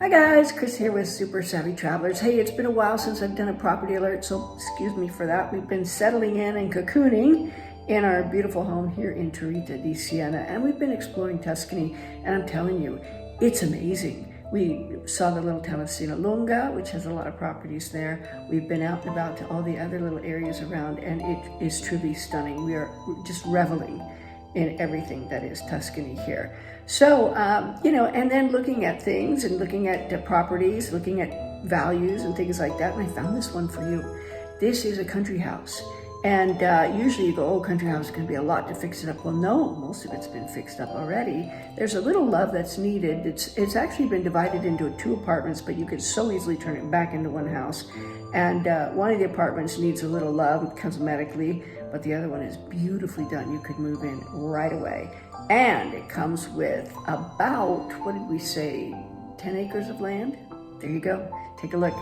Hi guys, Chris here with Super Savvy Travelers. Hey, it's been a while since I've done a property alert, so excuse me for that. We've been settling in and cocooning in our beautiful home here in Torrita di Siena, and we've been exploring Tuscany, and I'm telling you, it's amazing. We saw the little town of Sinalunga, which has a lot of properties there. We've been out and about to all the other little areas around, and it is truly stunning. We are just reveling in everything that is Tuscany here. So, and then looking at things and looking at properties, looking at values and things like that. And I found this one for you. This is a country house. And usually you go, oh, country house is going to be a lot to fix it up. Well, no, most of it's been fixed up already. There's a little love that's needed. It's actually been divided into two apartments, but you could so easily turn it back into one house. And one of the apartments needs a little love cosmetically, but the other one is beautifully done. You could move in right away. And it comes with about, what did we say, 10 acres of land? There you go. Take a look.